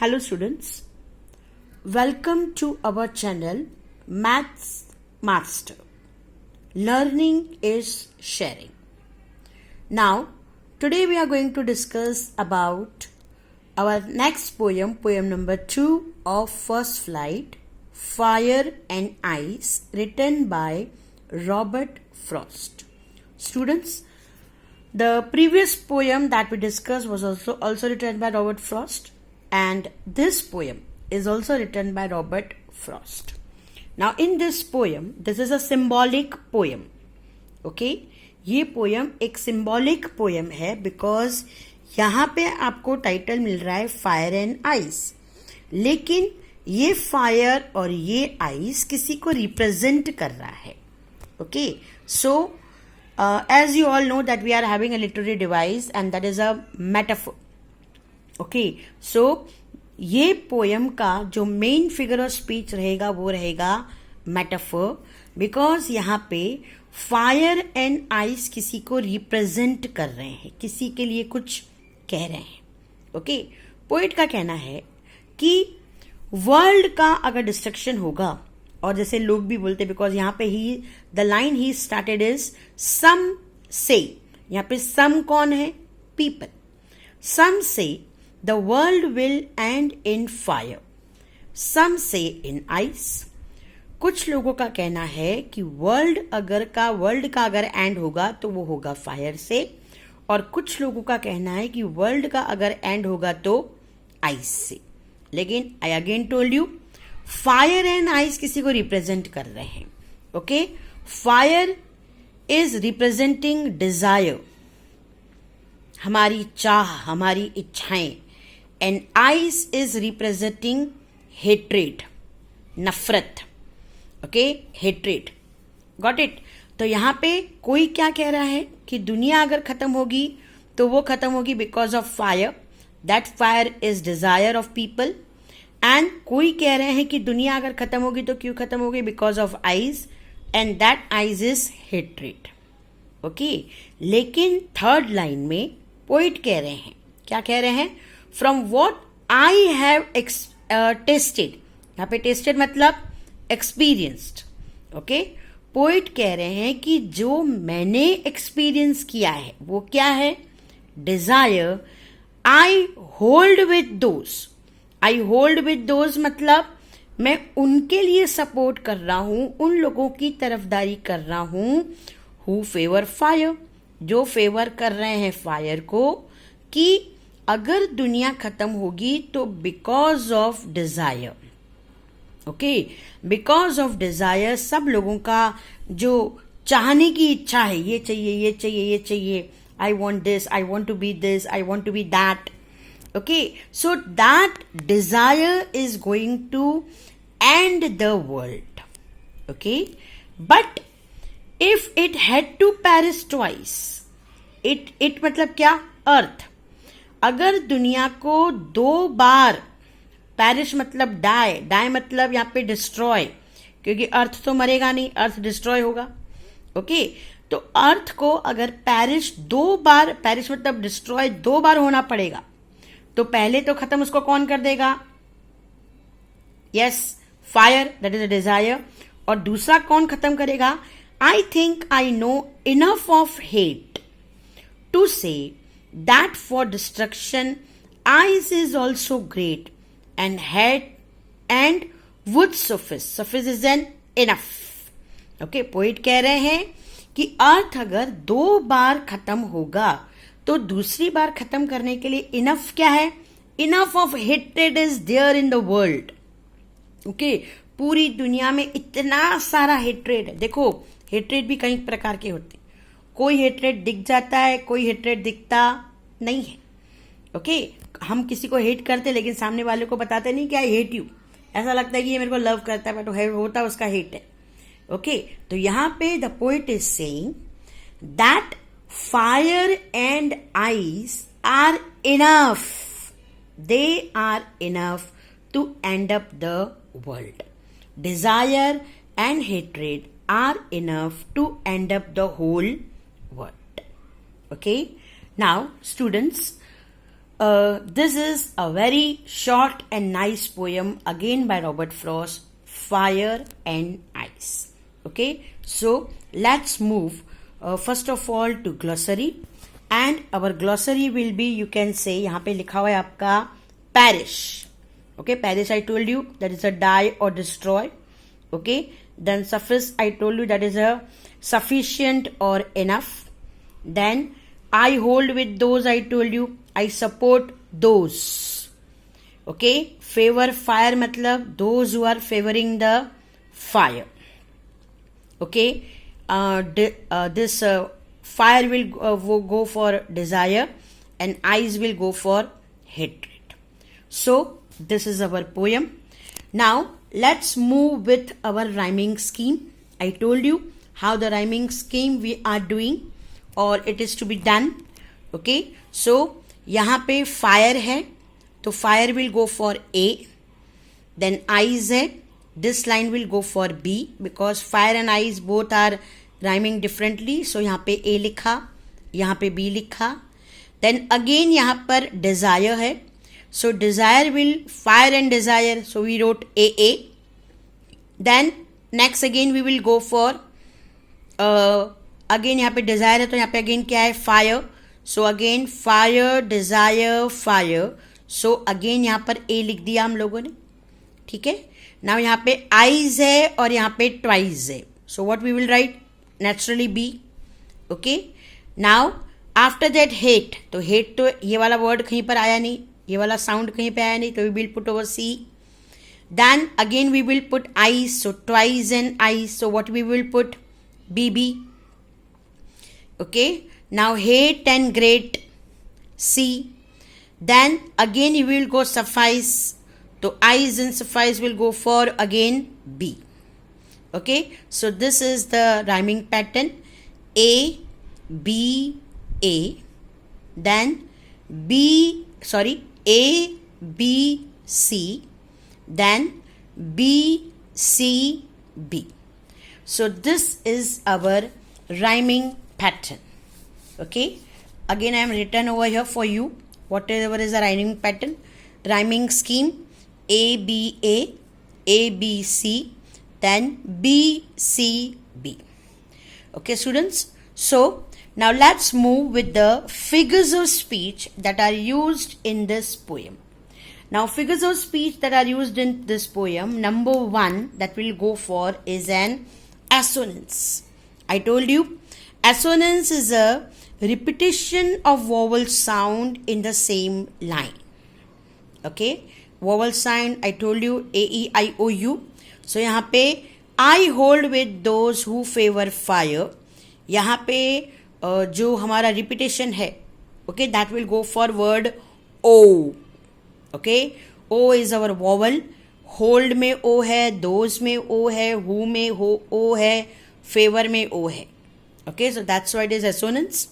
Hello students, welcome to our channel Maths Master. Learning is sharing. Now, today we are going to discuss about our next poem, poem number 2 of First Flight, Fire and Ice, written by Robert Frost. Students, the previous poem that we discussed was also written by Robert Frost, and this poem is also written by Robert Frost. Now in this poem, this is a symbolic poem. Okay, ये poem एक symbolic poem है because यहाँ पे आपको title मिल रहा है fire and ice, लेकिन ये फायर और ये आइस किसी को रिप्रेजेंट कर रहा है. Okay, so as you all know that we are having a literary device and that is a metaphor. Okay, so ये पोयम का जो मेन फिगर ऑफ स्पीच रहेगा वो रहेगा मेटाफोर, बिकॉज यहाँ पे फायर एंड आइस किसी को रिप्रेजेंट कर रहे हैं, किसी के लिए कुछ कह रहे हैं. ओके, पोइट का कहना है कि वर्ल्ड का अगर डिस्ट्रक्शन होगा, और जैसे लोग भी बोलते बिकॉज यहाँ पे ही द लाइन ही स्टार्टेड इज सम से, यहाँ पे सम कौन है? People. Some say the world will end in fire, some say in ice. कुछ लोगों का कहना है कि वर्ल्ड का अगर एंड होगा तो वो होगा फायर से, और कुछ लोगों का कहना है कि वर्ल्ड का अगर एंड होगा तो आइस से. लेकिन I again told you, fire and ice किसी को रिप्रेजेंट कर रहे हैं. Okay, fire is representing desire, हमारी चाह, हमारी इच्छाएं, and ice is representing hatred, नफरत. Okay, hatred. Got it? तो यहां पे कोई क्या कह रहा है कि दुनिया अगर खत्म होगी तो वो खत्म होगी because of fire, that fire is desire of people. And कोई कह रहे हैं कि दुनिया अगर खत्म होगी तो क्यों खत्म होगी? Because of eyes, and that eyes is hatred. Okay, लेकिन थर्ड लाइन में पोइट कह रहे हैं, क्या कह रहे हैं? From what I have tested. यहाँ पे टेस्टेड मतलब एक्सपीरियंस्ड. ओके, पोइट कह रहे हैं कि जो मैंने एक्सपीरियंस किया है वो क्या है? Desire. I hold with those. I hold with those मतलब मैं उनके लिए सपोर्ट कर रहा हूं, उन लोगों की तरफदारी कर रहा हूं हु फेवर फायर, जो फेवर कर रहे हैं फायर को, कि अगर दुनिया खत्म होगी तो because of desire. Okay, because of desire सब लोगों का जो चाहने की इच्छा है, ये चाहिए, ये चाहिए, ये चाहिए, I want this, I want to be this, I want to be that. Okay, so that desire is going to end the world. Okay, but if it had to perish twice, it मतलब क्या? अर्थ. अगर दुनिया को दो बार, perish मतलब die मतलब यहाँ पे destroy, क्योंकि अर्थ तो मरेगा नहीं, अर्थ डिस्ट्रॉय होगा. ओके, तो अर्थ को अगर perish दो बार, perish मतलब डिस्ट्रॉय दो बार होना पड़ेगा, तो पहले तो खत्म उसको कौन कर देगा? Yes, fire, that is a desire. और दूसरा कौन खत्म करेगा? I think I know enough of hate to say that for destruction ice is also great and hate and would suffice. Suffice is an enough. Okay, poet कह रहे हैं कि अर्थ अगर दो बार खत्म होगा तो दूसरी बार खत्म करने के लिए इनफ क्या है? Enough of hatred is there in the world. Okay, पूरी दुनिया में इतना सारा हेट्रेड है. देखो, हेट्रेड भी कई प्रकार के होते हैं. कोई हेट्रेड दिख जाता है, कोई हेट्रेड दिखता नहीं है. ओके, हम किसी को हेट करते लेकिन सामने वाले को बताते नहीं कि आई हेट यू. ऐसा लगता है कि ये मेरे को लव करता है, बट होता उसका हेट है. ओके, तो यहां पे the poet is saying that fire and ice are enough. They are enough to end up the world. Desire and hatred are enough to end up the whole world. Okay? Now, students, This is a very short and nice poem again by Robert Frost, Fire and Ice. Okay, so let's move first of all to glossary, and our glossary will be, you can say, यहाँ पे लिखा हुआ है आपका perish. Okay, perish I told you that is a die or destroy. Okay, then suffice I told you that is a sufficient or enough. Then I hold with those I told you, I support those. Okay, favor fire मतलब those who are favoring the fire. Okay, this fire will go for desire and eyes will go for hatred. So this is our poem. Now let's move with our rhyming scheme. I told you how the rhyming scheme we are doing or it is to be done. Okay, so यहाँ पे fire है तो fire will go for A, then eyes है, this line will go for B because fire and eyes both are rhyming differently. So यहाँ पे A लिखा, यहाँ पे B लिखा. Then again यहाँ पर desire है, so desire will fire and desire, so we wrote AA. Then next again we will go for again यहाँ पे desire है तो यहाँ पे again क्या है fire, so again fire desire fire, so again यहाँ पर A लिख दिया हम लोगों ने. ठीक है, now यहाँ पे eyes है और यहाँ पे twice है, so what we will write naturally B. Okay, now after that hate, तो hate तो ये वाला word कहीं पर आया नहीं, ये वाला sound कहीं पे आया नहीं, तो we will put over C. Then again we will put eyes, so twice and eyes, so what we will put BB. Okay, now hate and great C. Then again you will go suffice, so eyes and suffice will go for again B. Okay, so this is the rhyming pattern. A B A, then A B C, then B C B. So this is our rhyming pattern. Okay, again I am written over here for you whatever is the rhyming pattern. Rhyming scheme: A B A, A B C, then B C B. Okay students, so now let's move with the figures of speech that are used in this poem. Now figures of speech that are used in this poem, number one that we'll go for is an assonance. I told you assonance is a repetition of vowel sound in the same line. Okay, vowel sound I told you A E I O U. So यहाँ पे I hold with those who favor fire. यहाँ पे जो हमारा repetition है, okay, that will go for word O. Okay, O is our vowel. Hold में O है, those में O है, who में O है, favor में O है. Okay, so that's why it is assonance.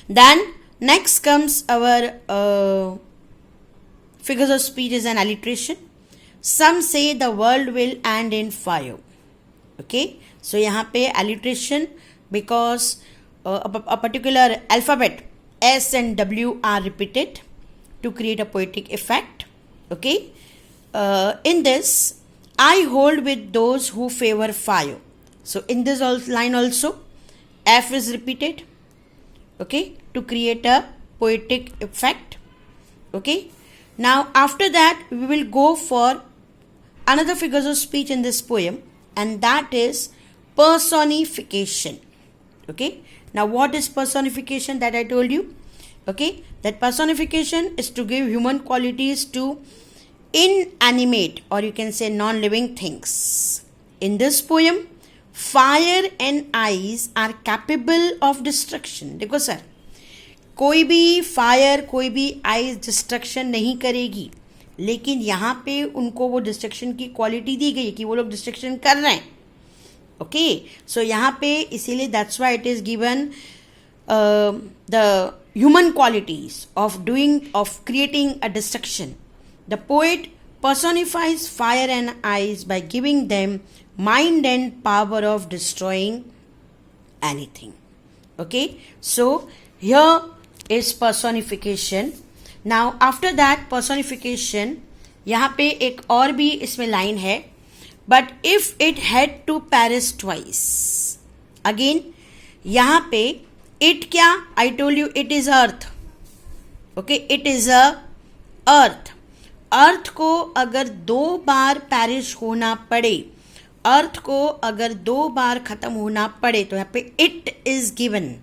Then next comes our figures of speech is an alliteration. Some say the world will end in fire. Okay, so यहाँ पे alliteration because a particular alphabet S and W are repeated to create a poetic effect. Okay, in this I hold with those who favor fire. So in this line also F is repeated. Okay, to create a poetic effect. Okay, now after that we will go for another figures of speech in this poem, and that is personification. Okay, now what is personification that I told you? Okay, that personification is to give human qualities to inanimate or you can say non-living things. In this poem fire and ice are capable of destruction. देखो sir, कोई भी fire कोई भी ice destruction नहीं करेगी, लेकिन यहाँ पे उनको वो डिस्ट्रक्शन की क्वालिटी दी गई कि वो लोग डिस्ट्रक्शन कर रहे हैं. ओके, सो यहाँ पे इसीलिए that's why it is given the human qualities of creating a destruction. The poet personifies fire and ice by giving them mind and power of destroying anything. Okay, so here is personification. Now after that personification, यहाँ पे एक और भी इसमें line है, but if it had to perish twice, again यहाँ पे it क्या, I told you it is earth, okay, it is a earth. Earth को अगर 2 बार पेरिश होना पड़े, अर्थ को अगर 2 बार खत्म होना पड़े, तो यहाँ पे इट इज गिवन,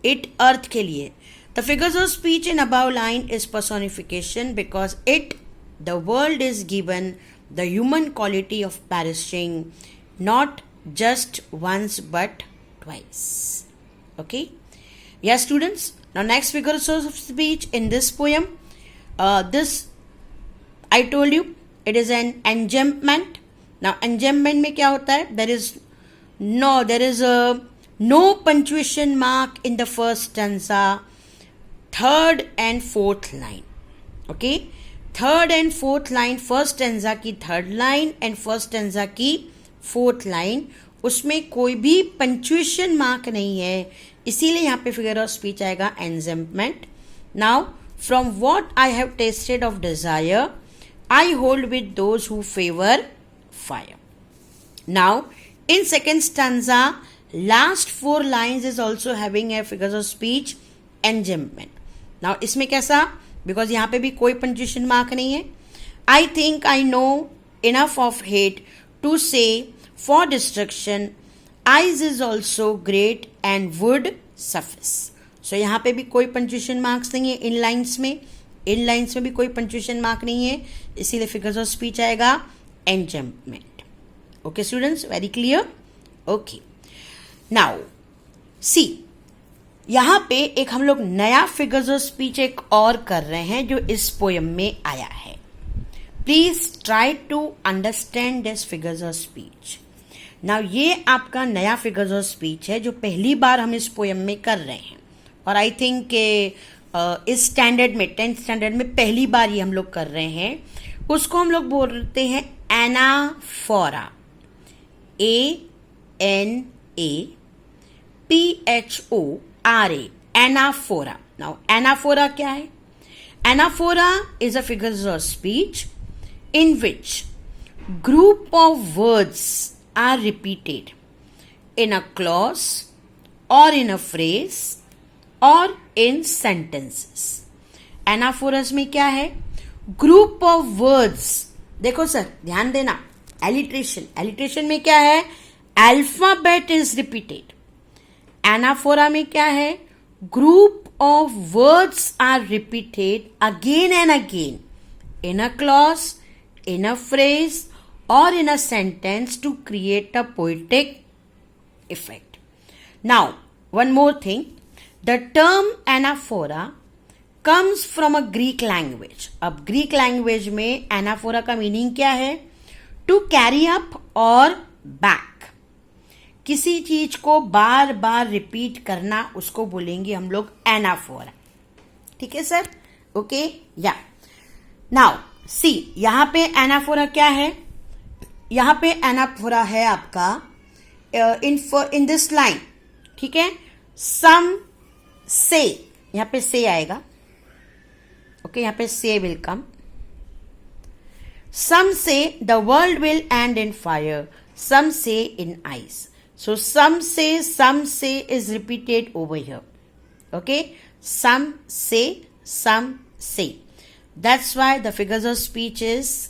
इट अर्थ के लिए। The figures of speech in above line is personification because it, the world is given the human quality of perishing, not just once but twice. Okay? Yes, students. Now, next figures of speech in this poem. This I told you it is an enjambment. Now, enjambment में क्या होता है? There is a no punctuation mark in the first stanza, third and fourth line. Okay? Third and fourth line, first stanza की third line and first stanza की fourth line, उसमें कोई भी punctuation mark नहीं है, इसीलिए यहाँ पे फिगर ऑफ स्पीच आएगा enjambment. Now from what I have tasted of desire I hold with those who favour fire. Now in second stanza last 4 lines is also having a figures of speech enjambment. Now इसमें कैसा, because यहाँ पे भी कोई punctuation mark नहीं है. I think I know enough of hate to say for destruction, ice is also great and would suffice. So यहाँ पे भी कोई पंक्चुएशन मार्क्स नहीं है इन लाइन्स में, इन लाइन्स में भी कोई पंक्चुएशन मार्क नहीं है, इसीलिए फिगर्स ऑफ स्पीच आएगा enjambment. Okay students, very clear. Okay, now see, यहाँ पे एक हम लोग नया फिगर्स ऑफ स्पीच एक और कर रहे हैं जो इस पोयम में आया है. Please try to understand this figures of speech. Now ये आपका नया फिगर्स ऑफ स्पीच है जो पहली बार हम इस पोयम में कर रहे हैं, और आई थिंक इस स्टैंडर्ड में 10th स्टैंडर्ड में पहली बार ये हम लोग कर रहे हैं. उसको हम लोग बोलते हैं anaphora, ANAPHORA, anaphora. Now anaphora क्या है? Anaphora is a figures of speech in which group of words are repeated in a clause or in a phrase or in sentences. Anaphoras में क्या है? Group of words. देखो sir, ध्यान देना, alliteration में क्या है? Alphabet is repeated. Anaphora में क्या है? Group of words are repeated again and again in a clause, in a phrase or in a sentence to create a poetic effect. Now, one more thing. The term anaphora comes from a Greek language. अब Greek language में anaphora का meaning क्या है? To carry up or back. किसी चीज को बार बार repeat करना, उसको बोलेंगे हम लोग एनाफोरा. ठीक है सर? ओके, या. नाउ सी, यहां पे एनाफोरा क्या है? यहां पे एनाफोरा है आपका इन दिस लाइन. ठीक है, सम से, यहां पे से आएगा. ओके, यहां पे से will come. Some say the world will end in fire, some say in ice. So some say is repeated over here. Okay, some say. That's why the figures of speech is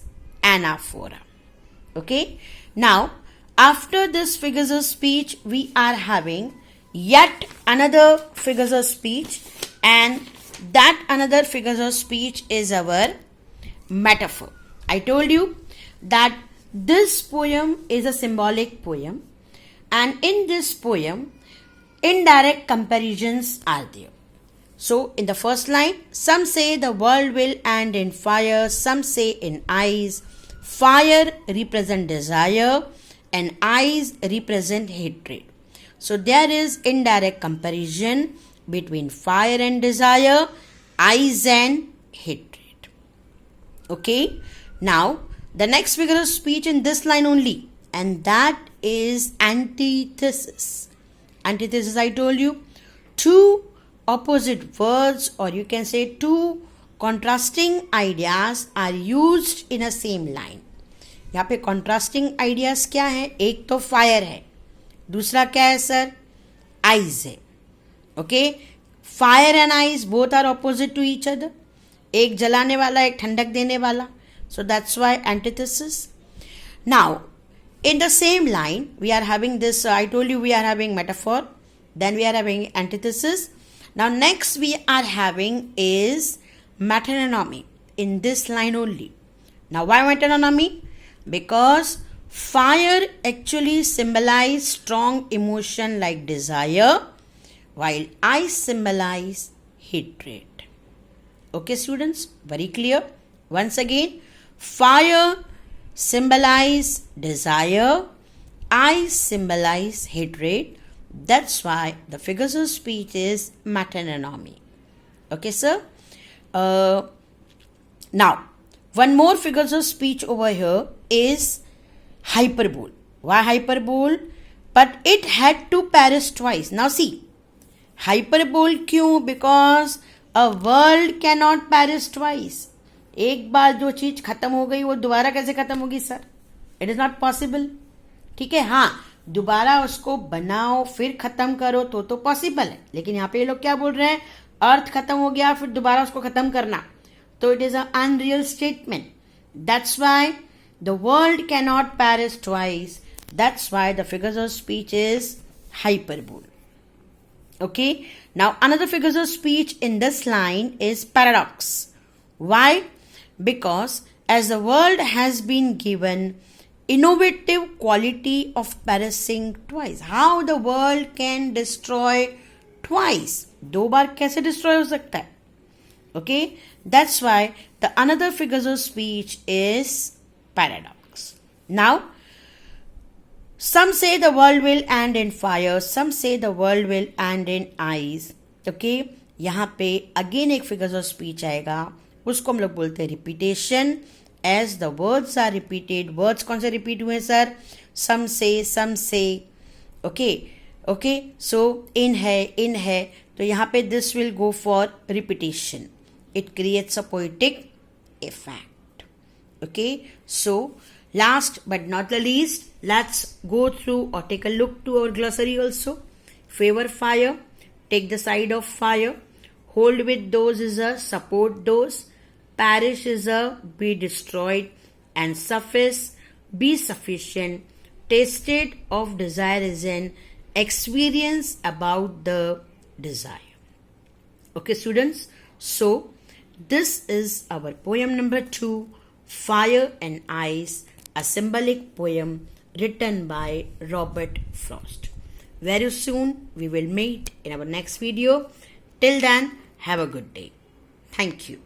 anaphora. Okay, now after this figures of speech we are having yet another figures of speech, and that another figures of speech is our metaphor. I told you that this poem is a symbolic poem. And in this poem, indirect comparisons are there. So, in the first line, some say the world will end in fire, some say in eyes. Fire represent desire and eyes represent hatred. So, there is indirect comparison between fire and desire, eyes and hatred. Okay? Now, the next figure of speech in this line only, and that is antithesis. Antithesis, I told you, two opposite words, or you can say two contrasting ideas are used in a same line. यहाँ पे contrasting ideas क्या है? एक तो fire है, दूसरा क्या है सर? Ice है. Okay, fire and ice both are opposite to each other. एक जलाने वाला, एक ठंडक देने वाला. So that's why antithesis. Now, in the same line, we are having this, I told you we are having metaphor, then we are having antithesis. Now, next we are having is metonymy in this line only. Now, why metonymy? Because fire actually symbolize strong emotion like desire, while ice symbolize hatred. Okay, students, very clear. Once again, fire symbolize desire, ice symbolize hatred. That's why the figures of speech is metonymy. Okay, sir. Now, one more figures of speech over here is hyperbole. Why hyperbole? But it had to perish twice. Now see, hyperbole क्यों? Because a world cannot perish twice. एक बार जो चीज खत्म हो गई वो दोबारा कैसे खत्म होगी sir? It is not possible. ठीक है, हाँ, दोबारा उसको बनाओ फिर खत्म करो तो पॉसिबल है. लेकिन यहाँ पे ये लोग क्या बोल रहे हैं? अर्थ खत्म हो गया फिर दोबारा उसको खत्म करना, तो it is a unreal statement. That's why the world can not perish twice. That's why the figures of speech is hyperbole. Okay, now another figures of speech in this line is paradox. Why? Because as the world has been given innovative quality of perishing twice. How the world can destroy twice? दो बार कैसे destroy हो सकता है? Okay, that's why the another figures of speech is paradox. Now, some say the world will end in fire, some say the world will end in ice. Okay, यहाँ पे again एक figures of speech आएगा, उसको हम लोग बोलते हैं repetition. As the words are repeated, words कौन से रिपीट हुए सर? सम से. ओके, सो इन है, तो यहाँ पे this will go for repetition. It creates a poetic effect. Okay, so last but not the least, let's go through or take a look to our glossary also. Favor fire, take the side of fire. Hold with those is a support those. Perish is a be destroyed. And suffice, be sufficient. Tasted of desire is an experience about the desire. Okay, students. So, this is our poem number 2, Fire and Ice, a symbolic poem written by Robert Frost. Very soon we will meet in our next video. Till then, have a good day. Thank you.